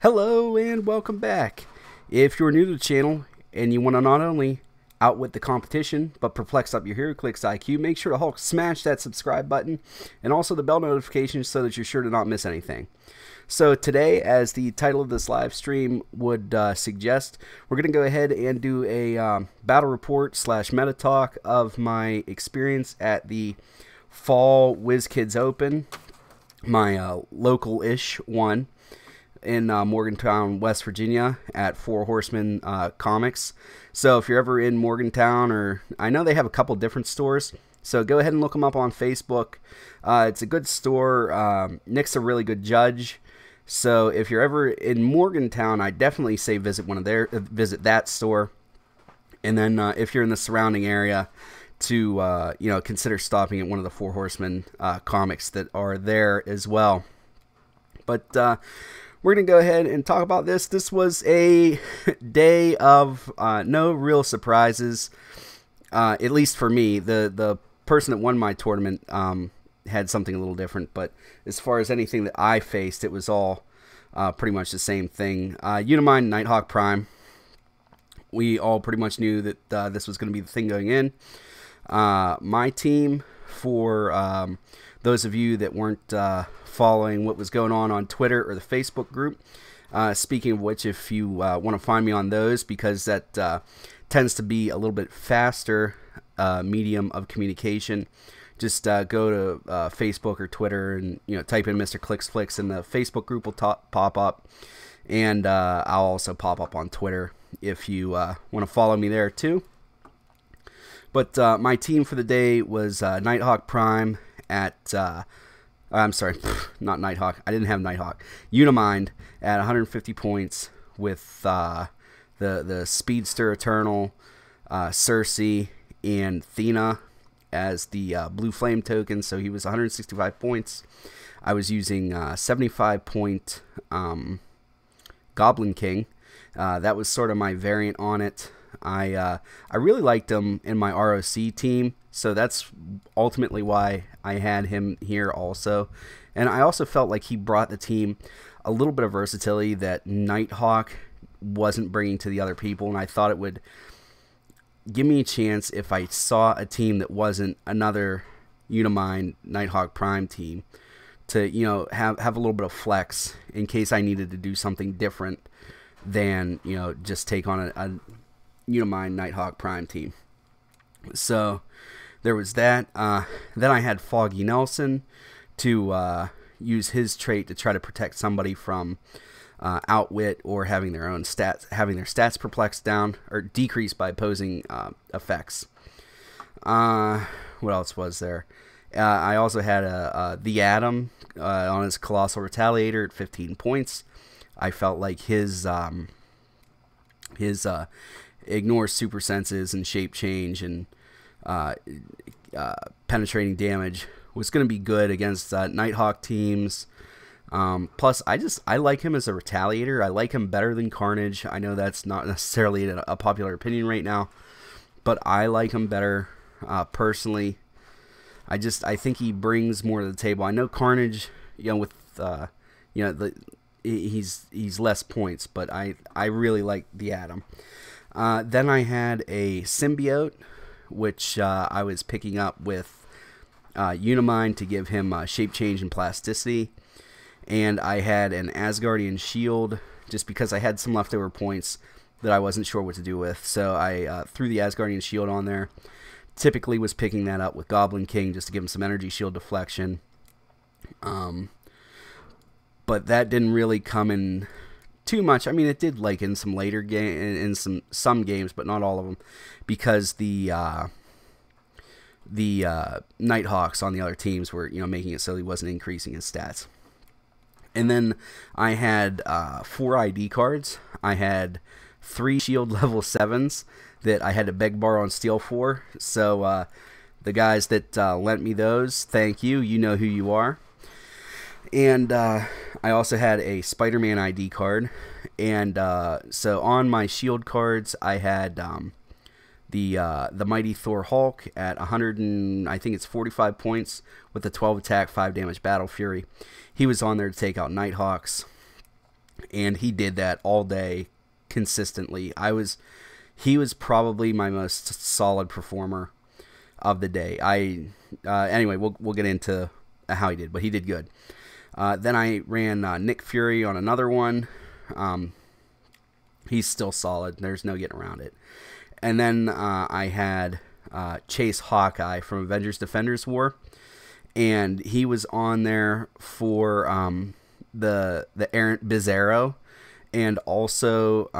Hello and welcome back. If you're new to the channel and you want to not only outwit the competition but perplex up your Heroclix IQ, make sure to smash that subscribe button and also the bell notification so that you're sure to not miss anything. So today, as the title of this live stream would suggest, we're going to go ahead and do a battle report slash meta talk of my experience at the Fall Wizkids Open, my local-ish one in Morgantown, West Virginia at Four Horsemen Comics. So if you're ever in Morgantown, or I know they have a couple different stores, so go ahead and look them up on Facebook. It's a good store. Nick's a really good judge. So if you're ever in Morgantown, I definitely say visit visit that store. And then if you're in the surrounding area, to consider stopping at one of the Four Horsemen comics that are there as well. But we're going to go ahead and talk about this. This was a day of no real surprises, at least for me. The person that won my tournament had something a little different, but as far as anything that I faced, it was all pretty much the same thing. Unimind Nighthawk Prime. We all pretty much knew that this was going to be the thing going in. My team, for those of you that weren't following what was going on Twitter or the Facebook group, speaking of which, if you want to find me on those, because that tends to be a little bit faster medium of communication, just go to Facebook or Twitter and type in Mr. Clicksflix, and the Facebook group will pop up, and I'll also pop up on Twitter if you want to follow me there too. But my team for the day was Nighthawk Prime at I'm sorry, not Nighthawk. I didn't have Nighthawk. Unimind at 150 points with the Speedster Eternal, Cersei, and Thena as the Blue Flame token. So he was 165 points. I was using 75 point Goblin King. That was sort of my variant on it. I really liked him in my ROC team, so that's ultimately why I had him here also. And I also felt like he brought the team a little bit of versatility that Nighthawk wasn't bringing to the other people, and I thought it would give me a chance if I saw a team that wasn't another Unimind Nighthawk Prime team to have a little bit of flex in case I needed to do something different than just take on a Unimind Nighthawk Prime team. So there was that. Then I had Foggy Nelson to use his trait to try to protect somebody from outwit or having their stats perplexed down or decreased by opposing effects. What else was there? I also had the Atom on his Colossal Retaliator at 15 points. I felt like his ignores super senses and shape change and penetrating damage was going to be good against Nighthawk teams. Plus, I like him as a Retaliator. I like him better than Carnage. I know that's not necessarily a popular opinion right now, but I like him better personally. I think he brings more to the table. I know Carnage, with he's less points, but I really like the Atom. Then I had a Symbiote, which I was picking up with Unimind to give him shape change and plasticity. And I had an Asgardian Shield just because I had some leftover points that I wasn't sure what to do with. So I threw the Asgardian Shield on there. Typically was picking that up with Goblin King just to give him some energy shield deflection. But that didn't really come in too much. I mean, it did like in some later in some games, but not all of them, because the Nighthawks on the other teams were making it so he wasn't increasing his stats. And then I had 4 ID cards. I had 3 shield level 7s that I had to beg, borrow, and steal for. So the guys that lent me those, thank you. You know who you are. And I also had a Spider-Man ID card. And so on my shield cards, I had the Mighty Thor Hulk at 100 and I think it's 45 points with the 12 attack, 5 damage Battle Fury. He was on there to take out Nighthawks. and he did that all day consistently. He was probably my most solid performer of the day. Anyway, we'll get into how he did, but he did good. Then I ran Nick Fury on another one. He's still solid. There's no getting around it. And then I had Chase Hawkeye from Avengers Defenders War, and he was on there for the Errant Bizarro, and also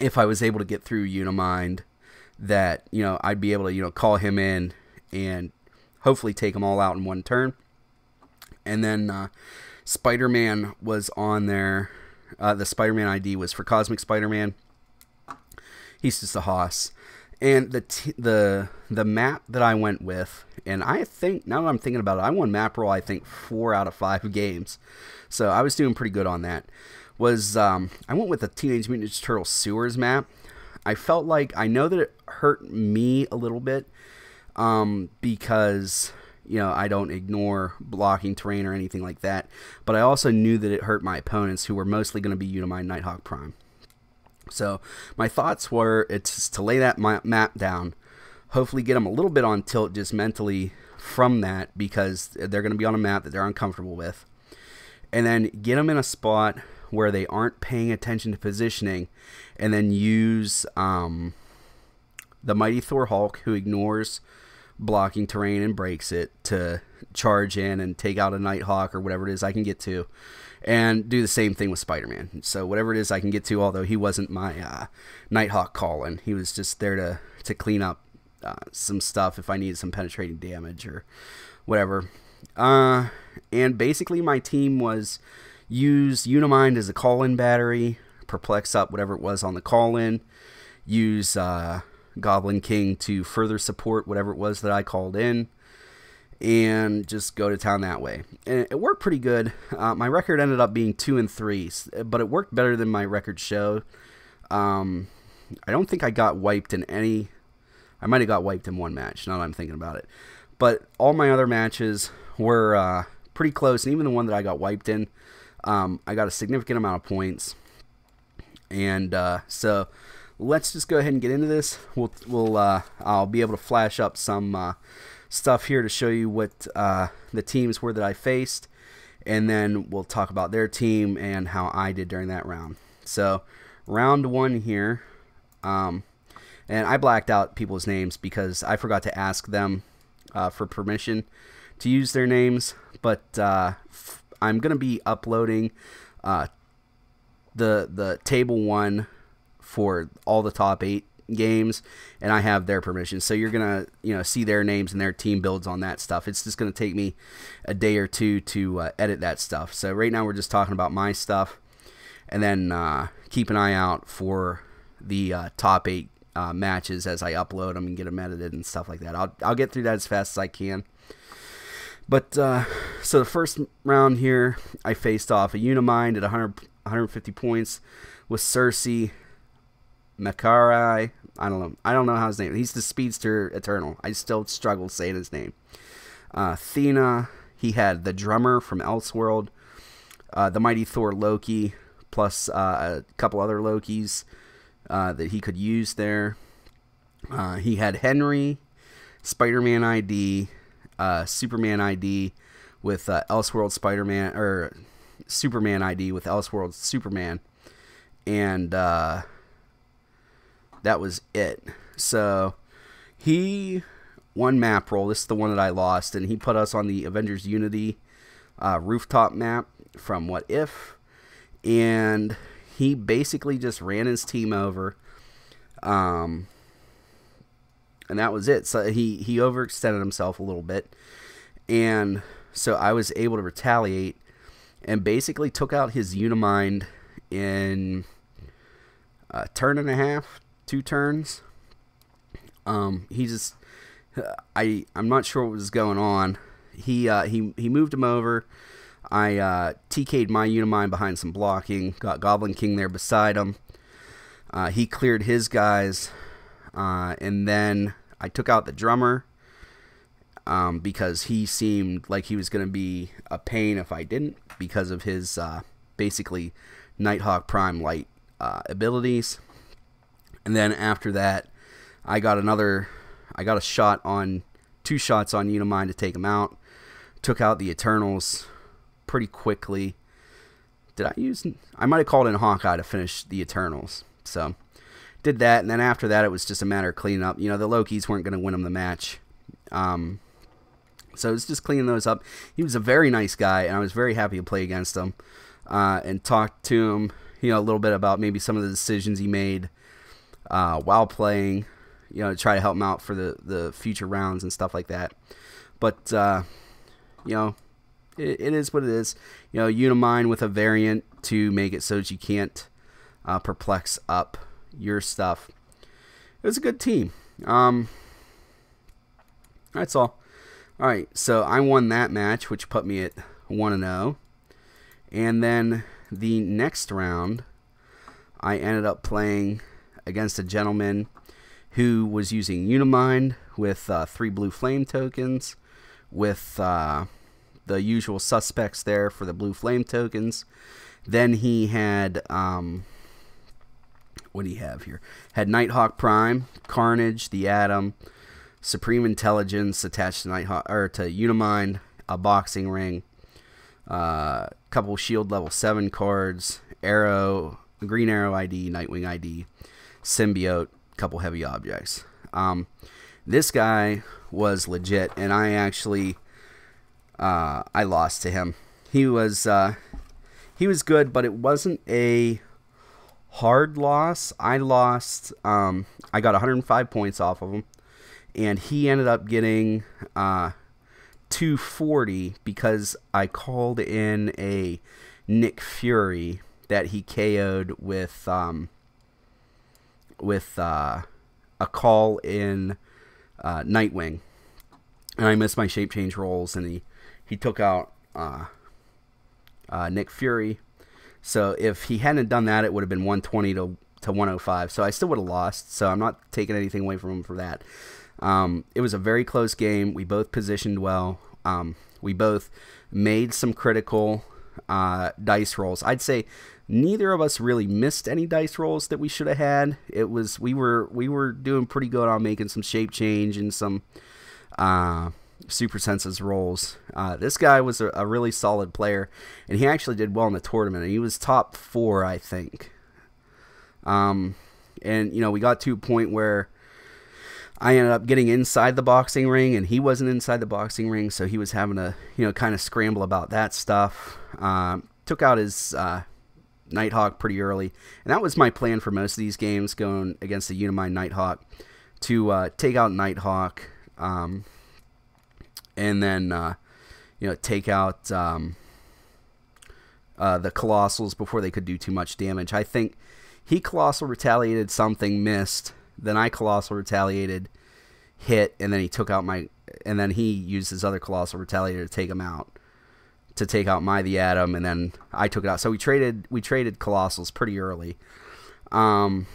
if I was able to get through Unimind, that I'd be able to call him in and hopefully take them all out in one turn. And then Spider-Man was on there. The Spider-Man ID was for Cosmic Spider-Man. He's just a hoss. And the map that I went with, and I think, now that I'm thinking about it, I won map roll, I think, 4 out of 5 games. So I was doing pretty good on that. I went with the Teenage Mutant Ninja Turtles Sewers map. I felt like, I know that it hurt me a little bit, because I don't ignore blocking terrain or anything like that, but I also knew that it hurt my opponents, who were mostly going to be Unimind Nighthawk Prime. So my thoughts were, it's to lay that map down, hopefully get them a little bit on tilt just mentally from that, because they're going to be on a map that they're uncomfortable with, and then get them in a spot where they aren't paying attention to positioning, and then use the Mighty Thor Hulk, who ignores blocking terrain and breaks it, to charge in and take out a Nighthawk or whatever it is I can get to, and do the same thing with Spider-Man. So whatever it is I can get to, although he wasn't my Nighthawk call-in, he was just there to clean up some stuff if I needed some penetrating damage or whatever. And basically my team was use Unimind as a call-in battery, perplex up whatever it was on the call-in, use Goblin King to further support whatever it was that I called in, and just go to town that way. And it worked pretty good. My record ended up being 2-3, but it worked better than my record showed. I don't think I got wiped in any. I might have got wiped in one match, now that I'm thinking about it. But all my other matches were pretty close, and even the one that I got wiped in, I got a significant amount of points. And so let's just go ahead and get into this. I'll be able to flash up some stuff here to show you what the teams were that I faced, and then we'll talk about their team and how I did during that round. So round 1 here, and I blacked out people's names because I forgot to ask them for permission to use their names, but I'm going to be uploading the table 1 for all the top 8 games, and I have their permission, so you're gonna see their names and their team builds on that stuff. It's just gonna take me a day or two to edit that stuff. So right now we're just talking about my stuff, and then keep an eye out for the top 8 matches as I upload them and get them edited and stuff like that. I'll get through that as fast as I can. But so the first round here, I faced off a Unimind at 150 points with Cersei Makarai. I don't know how his name. He's the Speedster Eternal. I still struggle saying his name. Thena. He had the drummer from Elseworld, the Mighty Thor Loki, plus a couple other Lokis that he could use there. He had Henry, Spider-Man ID, Superman ID with Elseworld Spider-Man, or Superman ID with Elseworld Superman, and that was it. So he won map roll. This is the one that I lost, and he put us on the Avengers Unity rooftop map from What If, and he basically just ran his team over, and that was it. So he overextended himself a little bit, and so I was able to retaliate and basically took out his Unimind in a turn and a half, 2 turns. He just, I'm not sure what was going on. He moved him over. I TK'd my Unimind behind some blocking, got Goblin King there beside him. He cleared his guys, and then I took out the drummer because he seemed like he was going to be a pain if I didn't, because of his basically Nighthawk Prime Light abilities. And then after that, I got a shot on 2 shots on Unimind to take him out. Took out the Eternals pretty quickly. I might have called in Hawkeye to finish the Eternals. So, did that, and then after that, it was just a matter of cleaning up. You know, the Lokis weren't going to win him the match. So, it was just cleaning those up. He was a very nice guy, and I was very happy to play against him. And talk to him, you know, a little bit about maybe some of the decisions he made while playing, you know, to try to help him out for the future rounds and stuff like that. But, you know, it is what it is. You know, Unimind with a variant to make it so that you can't perplex up your stuff. It was a good team. That's all. Alright, so I won that match, which put me at 1-0. And then the next round, I ended up playing against a gentleman who was using Unimind with 3 blue flame tokens, with the usual suspects there for the blue flame tokens. Then he had, what do you have here? Had Nighthawk Prime, Carnage, the Atom, Supreme Intelligence attached to Nighthawk, or to Unimind, a boxing ring, couple shield level 7 cards, Arrow, Green Arrow ID, Nightwing ID, Symbiote, couple heavy objects. This guy was legit, and I actually I lost to him. He was good, but it wasn't a hard loss. I lost. I got 105 points off of him, and he ended up getting 240 because I called in a Nick Fury that he KO'd with a call in Nightwing, and I missed my shape change rolls, and he took out Nick Fury. So if he hadn't done that, it would have been 120 to 105. So I still would have lost. So I'm not taking anything away from him for that. It was a very close game. We both positioned well. We both made some critical dice rolls. I'd say neither of us really missed any dice rolls that we should have had. It was we were doing pretty good on making some shape change and some super senses rolls. This guy was a really solid player, and he actually did well in the tournament. And he was top 4, I think. And you know, we got to a point where I ended up getting inside the boxing ring, and he wasn't inside the boxing ring, so he was having to, you know, kind of scramble about that stuff. Took out his Nighthawk pretty early, and that was my plan for most of these games, going against the Unimind Nighthawk, to take out Nighthawk, and then you know, take out the Colossals before they could do too much damage. I think he Colossal retaliated something, missed. Then I Colossal retaliated, hit, and then he took out my, and then he used his other Colossal retaliator to take him out, to take out my the Atom, and then I took it out. So we traded Colossals pretty early, and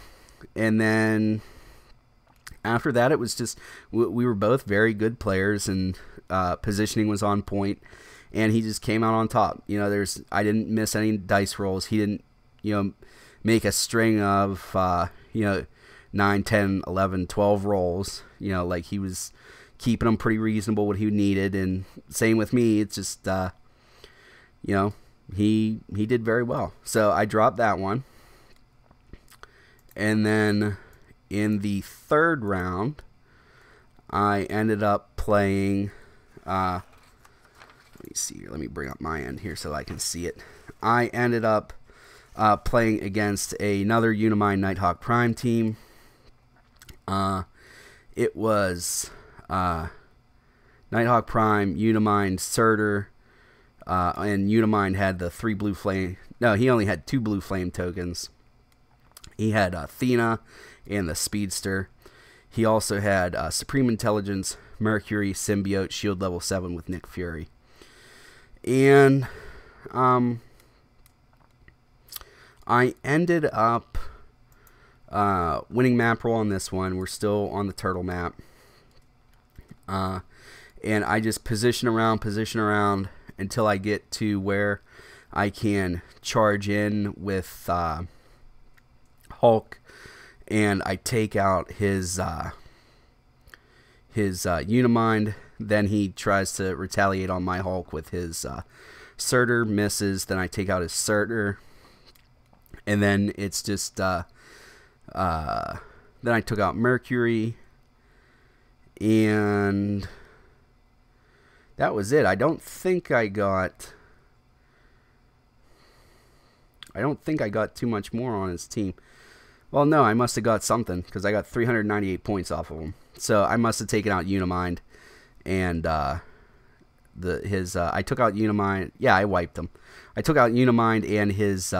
then after that it was just we were both very good players, and positioning was on point, and he just came out on top. You know, I didn't miss any dice rolls. He didn't, you know, make a string of you know, 9, 10, 11, 12 rolls. You know, like, he was keeping them pretty reasonable what he needed, and same with me. It's just you know, he did very well. So I dropped that one. And then in the third round, I ended up playing let me see here. Let me bring up my end here so I can see it. I ended up playing against another Unimind Nighthawk Prime team. It was Nighthawk Prime, Unimind, Surtur, and Unimind had the 3 blue flame. No, he only had 2 blue flame tokens. He had Athena and the Speedster. He also had Supreme Intelligence, Mercury, Symbiote, Shield level 7 with Nick Fury. And I ended up winning map roll on this one. We're still on the turtle map. And I just position around until I get to where I can charge in with Hulk, and I take out his Unimind. Then he tries to retaliate on my Hulk with his Surtur, misses. Then I take out his Surtur, and then it's just then I took out Mercury, and that was it. I don't think I got too much more on his team. Well, no, I must have got something, because I got 398 points off of him. So I must have taken out Unimind, and I took out Unimind. Yeah, I wiped him. I took out Unimind and his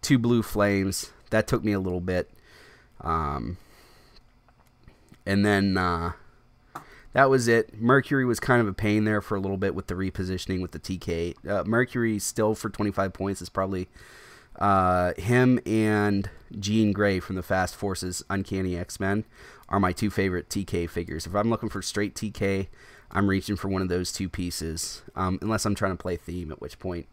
2 blue flames. That took me a little bit. And then that was it. Mercury was kind of a pain there for a little bit with the repositioning with the TK. Mercury still for 25 points is probably him and Jean Grey from the Fast Forces Uncanny X-Men are my 2 favorite TK figures. If I'm looking for straight TK, I'm reaching for one of those 2 pieces, unless I'm trying to play theme, at which point,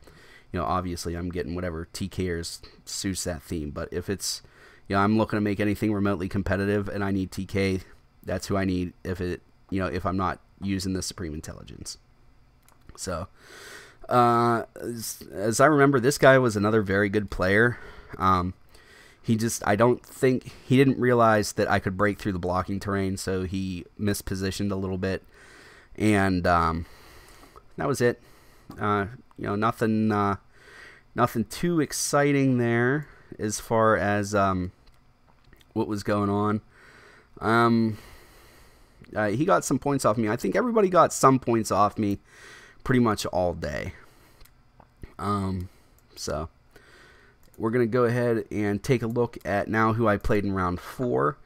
obviously I'm getting whatever TKers suits that theme. But if it's, I'm looking to make anything remotely competitive and I need TK, that's who I need if I'm not using the Supreme Intelligence. So, as I remember, this guy was another very good player. I don't think he didn't realize that I could break through the blocking terrain, so he mispositioned a little bit, and that was it. Nothing too exciting there as far as what was going on. He got some points off me. I think everybody got some points off me pretty much all day. So we're going to go ahead and take a look at now who I played in round 4.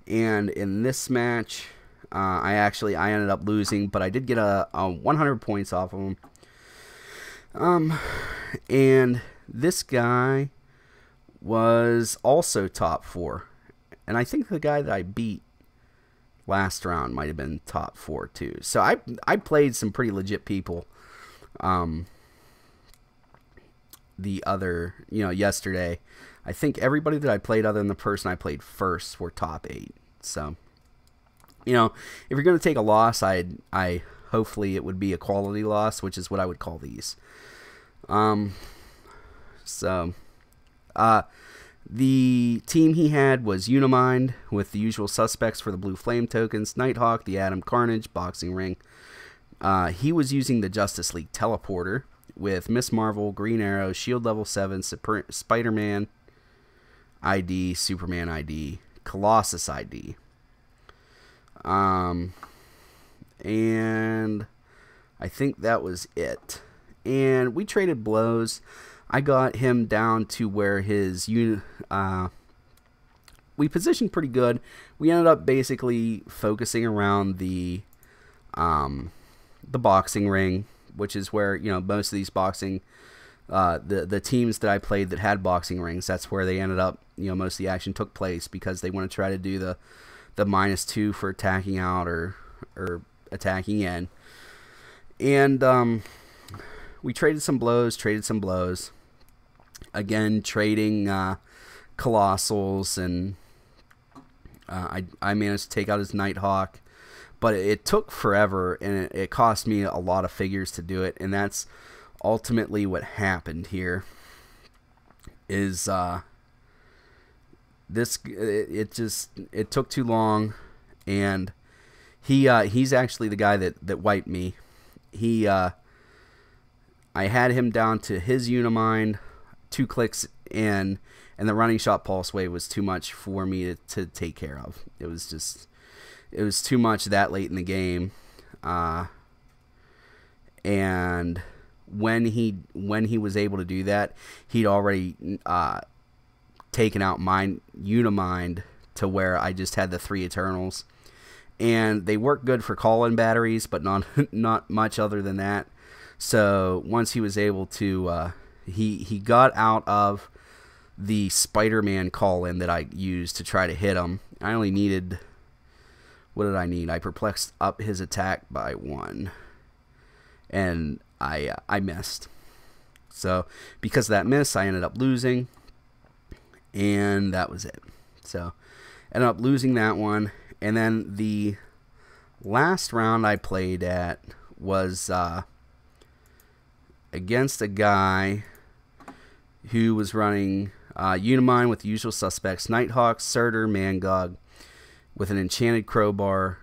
And in this match, I ended up losing, but I did get a 100 points off of him. And this guy was also top 4. And I think the guy that I beat last round might have been top 4 too. So I played some pretty legit people yesterday. I think everybody that I played other than the person I played first were top 8. So, if you're going to take a loss, I hopefully it would be a quality loss, which is what I would call these. The team he had was Unimind with the usual suspects for the blue flame tokens: Nighthawk, the Atom Carnage, Boxing Ring. He was using the Justice League teleporter with Miss Marvel, Green Arrow, Shield Level 7, Spider-Man ID, Superman ID, Colossus ID. And I think that was it. And we traded blows. I got him down to where his we positioned pretty good. We ended up basically focusing around the boxing ring, which is where most of these boxing the teams that I played that had boxing rings, that's where they ended up. Most of the action took place because they want to try to do the -2 for attacking out or attacking in. And we traded some blows. Again, trading Colossals, and I managed to take out his Nighthawk, but it took forever, and it cost me a lot of figures to do it, and that's ultimately what happened here. Is it took too long, and he's actually the guy that wiped me. I had him down to his Unimind, 2 clicks in, and the running shot pulse wave was too much for me to take care of. It was too much that late in the game. And when he was able to do that, he'd already taken out my Unimind to where I just had the 3 Eternals. And they work good for call-in batteries, but not much other than that. So once he was able to, he got out of the Spider-Man call-in that I used to try to hit him. I only needed, what did I need? I perplexed up his attack by 1, and I missed. So because of that miss, I ended up losing, and that was it. So ended up losing that one. And then the last round I played at was against a guy who was running Unimind with the usual suspects: Nighthawk, Surtur, Mangog, with an enchanted crowbar,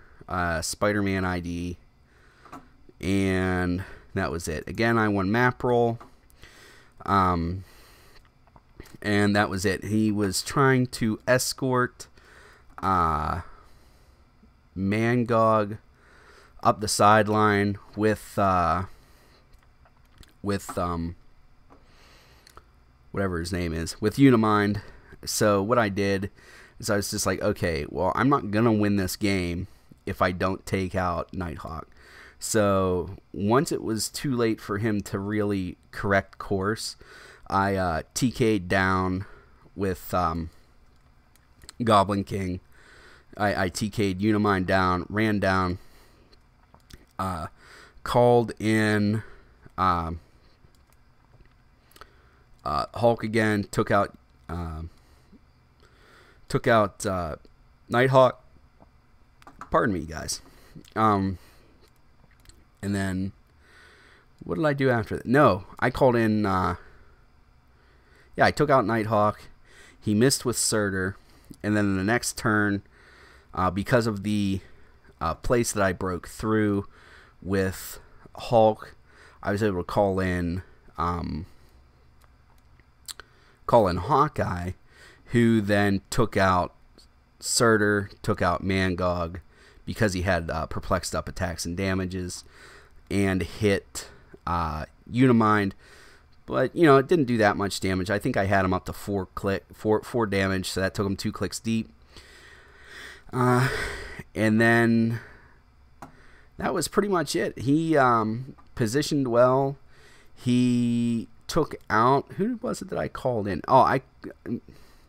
Spider-Man ID, and that was it. Again, I won map roll, and that was it. He was trying to escort Mangog up the sideline with whatever his name is, with Unimind. So what I did is I was just like, okay, well, I'm not gonna win this game if I don't take out Nighthawk. So once it was too late for him to really correct course, I TK'd down with Goblin King. I TK'd Unimind down, ran down, called in Hulk again, took out Nighthawk. Pardon me, guys. And then what did I do after that? No, I called in. Yeah, I took out Nighthawk. He missed with Surtur, and then in the next turn, because of the place that I broke through with Hulk, I was able to call in Hawkeye, who then took out Surtur, took out Mangog, because he had perplexed up attacks and damages, and hit Unimind. But, you know, it didn't do that much damage. I think I had him up to 4 damage, so that took him 2 clicks deep. And then that was pretty much it. He positioned well. He took out... Who was it that I called in? Oh,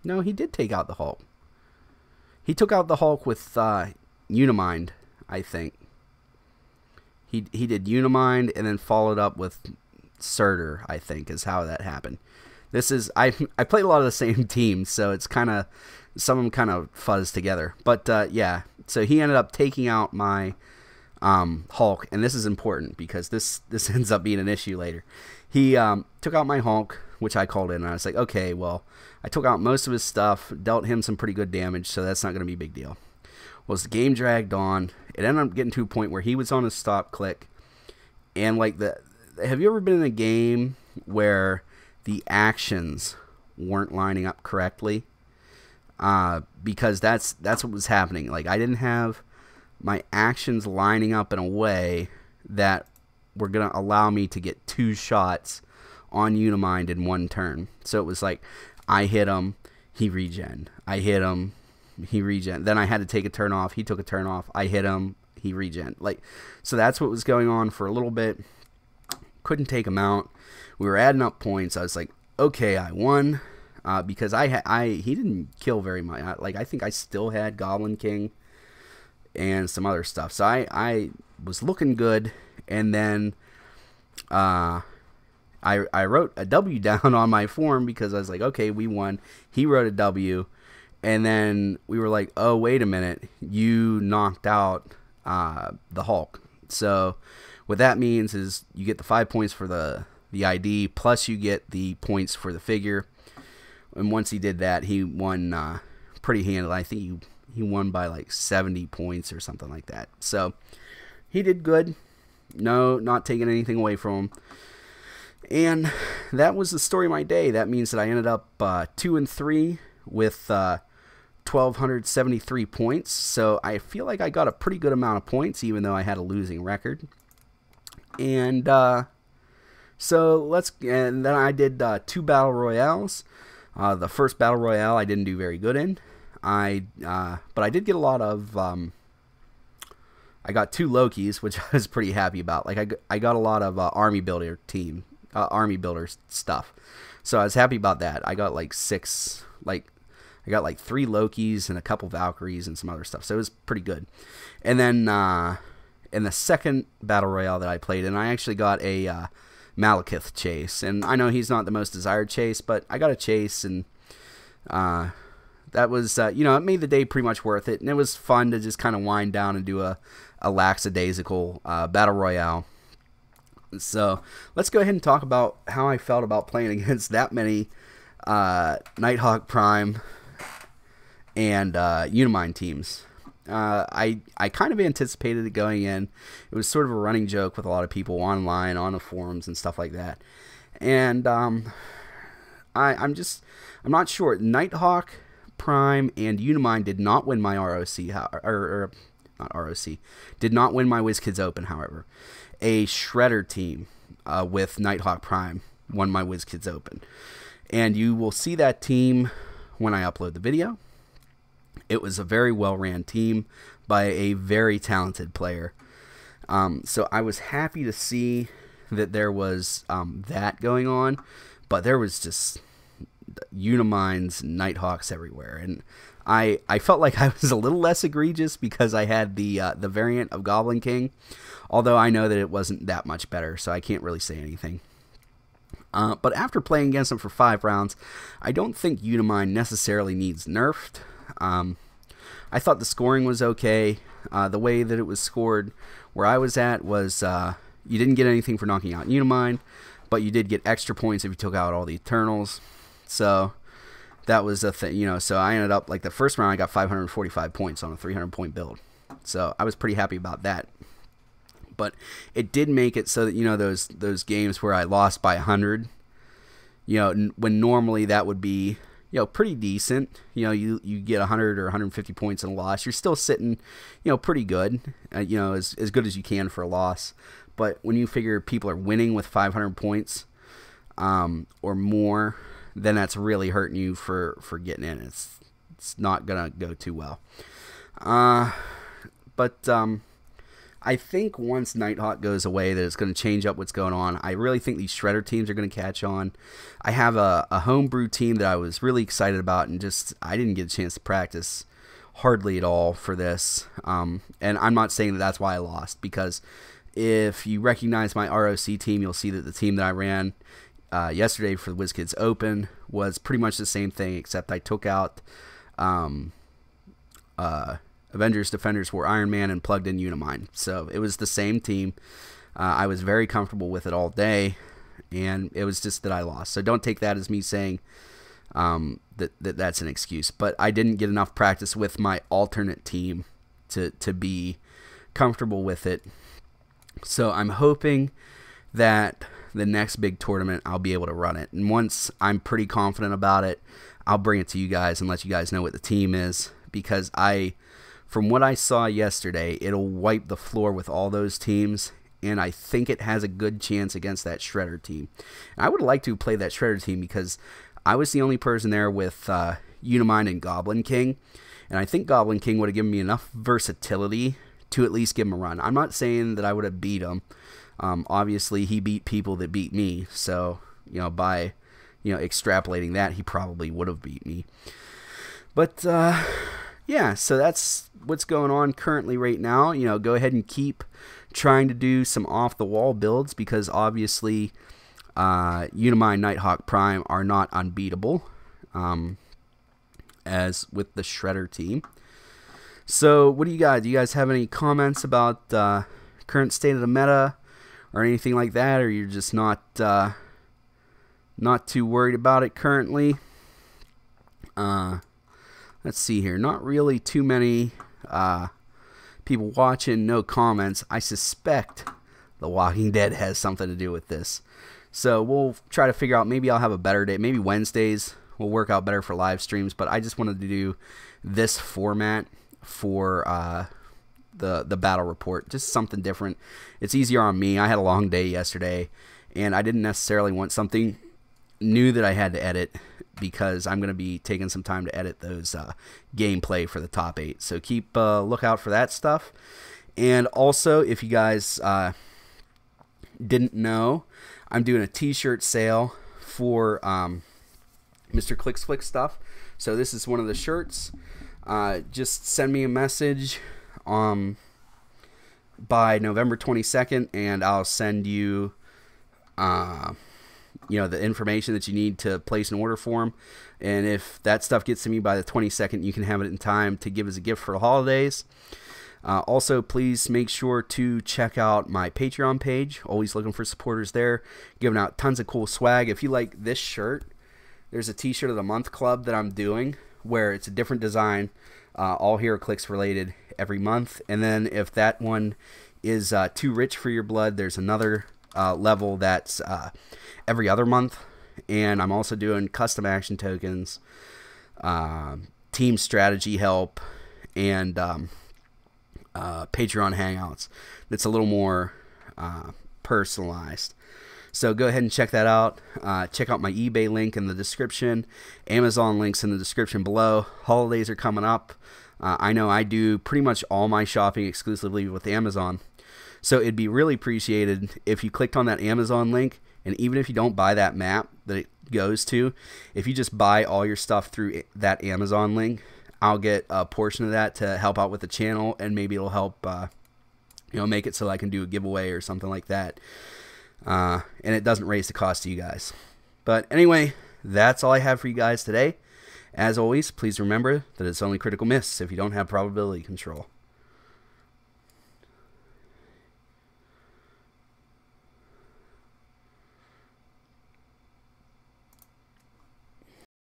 no, he did take out the Hulk. He took out the Hulk with Unimind, I think. He did Unimind and then followed up with Surtur, I think, is how that happened. This is... I played a lot of the same teams, so it's kind of... Some of them kind of fuzz together. But, yeah. So he ended up taking out my Hulk. And this is important because this ends up being an issue later. He took out my Hulk, which I called in. And I was like, okay, well, I took out most of his stuff. Dealt him some pretty good damage. So that's not going to be a big deal. Well, as the game dragged on, it ended up getting to a point where he was on a stop click. And, like, have you ever been in a game where the actions weren't lining up correctly? Because that's what was happening. Like, I didn't have my actions lining up in a way that were going to allow me to get 2 shots on Unimind in one turn. So it was like, I hit him, he regen. I hit him, he regen. Then I had to take a turn off. He took a turn off. I hit him, he regen. Like, so that's what was going on for a little bit. Couldn't take him out. We were adding up points. I was like, okay, I won. Because he didn't kill very much. I think I still had Goblin King and some other stuff. So I was looking good, and then I wrote a W down on my form because I was like, okay, we won. He wrote a W, and then we were like, oh, wait a minute, you knocked out the Hulk. So what that means is you get the 5 points for the ID, plus you get the points for the figure. And once he did that, he won pretty handily. I think he won by like 70 points or something like that. So he did good. No, not taking anything away from him. And that was the story of my day. That means that I ended up 2-3 with 1,273 points. So I feel like I got a pretty good amount of points, even though I had a losing record. And and then I did 2 battle royales. The first battle royale I didn't do very good in. But I did get a lot of. I got 2 Lokis, which I was pretty happy about. Like I got a lot of army builder stuff, so I was happy about that. I got like 6. I got like 3 Lokis and a couple Valkyries and some other stuff, so it was pretty good. And then in the second battle royale that I played, and I actually got a Malekith chase. And I know he's not the most desired chase, but I got a chase, and that was, you know, it made the day pretty much worth it. And it was fun to just kind of wind down and do a lackadaisical battle royale. So let's go ahead and talk about how I felt about playing against that many Nighthawk Prime and Unimind teams. I kind of anticipated it going in. It was sort of a running joke with a lot of people online, on the forums and stuff like that. And I'm not sure. Nighthawk Prime and Unimind did not win my ROC, or not ROC, did not win my Wizkids Open, however. A Shredder team with Nighthawk Prime won my Wizkids Open. And you will see that team when I upload the video. It was a very well-ran team by a very talented player. So I was happy to see that there was that going on, but there was just Uniminds and Nighthawks everywhere. And I felt like I was a little less egregious because I had the variant of Goblin King, although I know that it wasn't that much better, so I can't really say anything. But after playing against them for 5 rounds, I don't think Unimind necessarily needs nerfed. I thought the scoring was okay. The way that it was scored where I was at was you didn't get anything for knocking out Unimind, but you did get extra points if you took out all the Eternals. So that was a thing, you know. So I ended up, like, the first round I got 545 points on a 300-point build. So I was pretty happy about that. But it did make it so that, you know, those games where I lost by 100, you know, when normally that would be, you know, pretty decent. You know, you get 100 or 150 points in a loss, you're still sitting, you know, pretty good. You know, as good as you can for a loss. But when you figure people are winning with 500 points or more, then that's really hurting you for getting in. It's not gonna go too well. But I think once Nighthawk goes away, that it's going to change up what's going on. I really think these Shredder teams are going to catch on. I have a homebrew team that I was really excited about, and just I didn't get a chance to practice hardly at all for this. And I'm not saying that that's why I lost, because if you recognize my ROC team, you'll see that the team that I ran yesterday for the Wizkids Open was pretty much the same thing, except I took out Avengers, Defenders, War, Iron Man, and plugged in Unimind. So it was the same team. I was very comfortable with it all day, and it was just that I lost. So don't take that as me saying that's an excuse. But I didn't get enough practice with my alternate team to be comfortable with it. So I'm hoping that the next big tournament I'll be able to run it. And once I'm pretty confident about it, I'll bring it to you guys and let you guys know what the team is, because from what I saw yesterday, it'll wipe the floor with all those teams, and I think it has a good chance against that Shredder team. And I would like to play that Shredder team because I was the only person there with Unimind and Goblin King, and I think Goblin King would have given me enough versatility to at least give him a run. I'm not saying that I would have beat him. Obviously, he beat people that beat me, so, you know, by, you know, extrapolating that, he probably would have beat me. But yeah, so that's what's going on currently right now. You know, go ahead and keep trying to do some off-the-wall builds, because obviously Unimind, Nighthawk Prime are not unbeatable, as with the Shredder team. So what do you guys? Do you guys have any comments about current state of the meta or anything like that, or you're just not too worried about it currently? Let's see here. Not really too many people watching, no comments. I suspect The Walking Dead has something to do with this. So we'll try to figure out, maybe I'll have a better day. Maybe Wednesdays will work out better for live streams, but I just wanted to do this format for the battle report. Just something different. It's easier on me. I had a long day yesterday, and I didn't necessarily want something new that I had to edit, because I'm going to be taking some time to edit those gameplay for the top 8. So keep lookout for that stuff. And also, if you guys didn't know, I'm doing a t-shirt sale for Mr. Clicks Flick stuff. So this is one of the shirts. Just send me a message by November 22nd, and I'll send you you know, the information that you need to place an order for them. And if that stuff gets to me by the 22nd, you can have it in time to give as a gift for the holidays. Also, please make sure to check out my Patreon page. Always looking for supporters there. Giving out tons of cool swag. If you like this shirt, there's a t-shirt of the month club that I'm doing where it's a different design, all Heroclix related every month. And then if that one is too rich for your blood, there's another level that's every other month. And I'm also doing custom action tokens, team strategy help, and Patreon hangouts. That's a little more personalized. So go ahead and check that out. Check out my eBay link in the description. Amazon links in the description below. Holidays are coming up. I know I do pretty much all my shopping exclusively with Amazon. So it'd be really appreciated if you clicked on that Amazon link, and even if you don't buy that map that it goes to, if you just buy all your stuff through that Amazon link, I'll get a portion of that to help out with the channel, and maybe it'll help you know, make it so I can do a giveaway or something like that. And it doesn't raise the cost to you guys. But anyway, that's all I have for you guys today. As always, please remember that it's only critical miss if you don't have probability control.